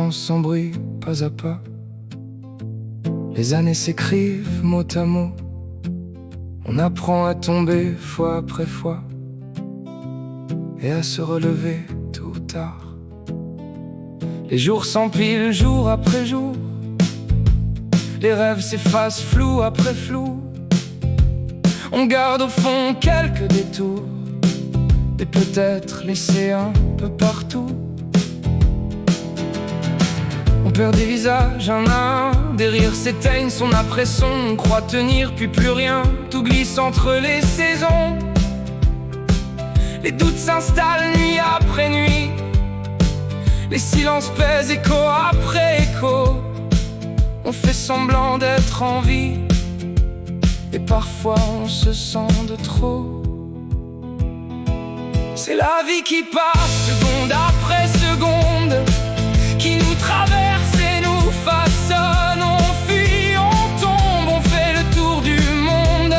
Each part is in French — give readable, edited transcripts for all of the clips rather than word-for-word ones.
avance sans bruit, pas à pas. Les années s'écrivent mot à mot. On apprend à tomber fois après fois et à se relever tôt ou tard. Les jours s'empilent jour après jour. Les rêves s'effacent flou après flou. On garde au fond quelques détours, et peut-être laissés un peu partout. On perd des visages un à un, des rires s'éteignent son après son. On croit tenir puis plus rien, tout glisse entre les saisons. Les doutes s'installent nuit après nuit. Les silences pèsent écho après écho. On fait semblant d'être en vie, et parfois on se sent de trop. C'est la vie qui passe seconde après seconde, qui nous traverse et nous façonne. On fuit, on tombe, on fait le tour du monde,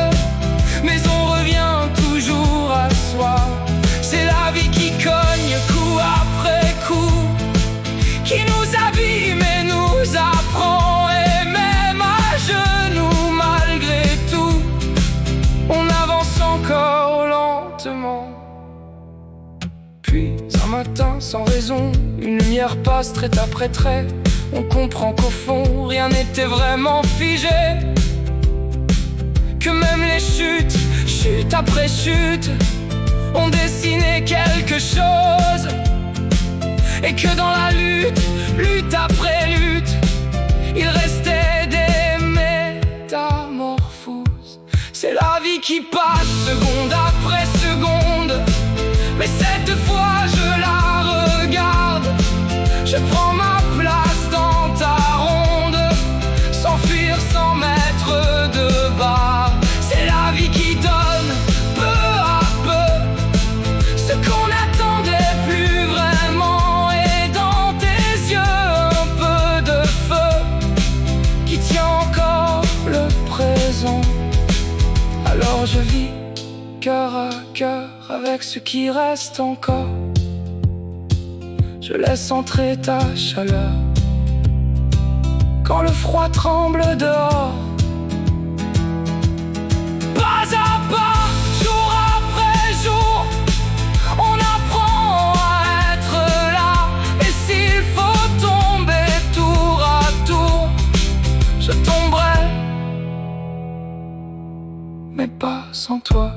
mais on revient toujours à soi. C'est la vie qui cogne coup après coup, qui nous abîme et nous apprend. Et même à genoux malgré tout, on avance encore lentement. Puis un matin sans raison, une lumière passe trait après trait. On comprend qu'au fond rien n'était vraiment figé, que même les chutes, chute après chute, ont dessiné quelque chose. Et que dans la lutte, lutte après lutte, il restait des métamorphoses. C'est la vie qui passe seconde après seconde, mais cette fois je la regarde. Je prends ma place dans ta ronde, sans fuir, sans mettre de barre. C'est la vie qui donne peu à peu ce qu'on n'attendait plus vraiment. Et dans tes yeux un peu de feu qui tient encore le présent. Alors je vis cœur à cœur avec ce qui reste encore. Je laisse entrer ta chaleur quand le froid tremble dehors. Pas à pas, jour après jour, on apprend à être là. Et s'il faut tomber tour à tour, je tomberai, mais pas sans toi.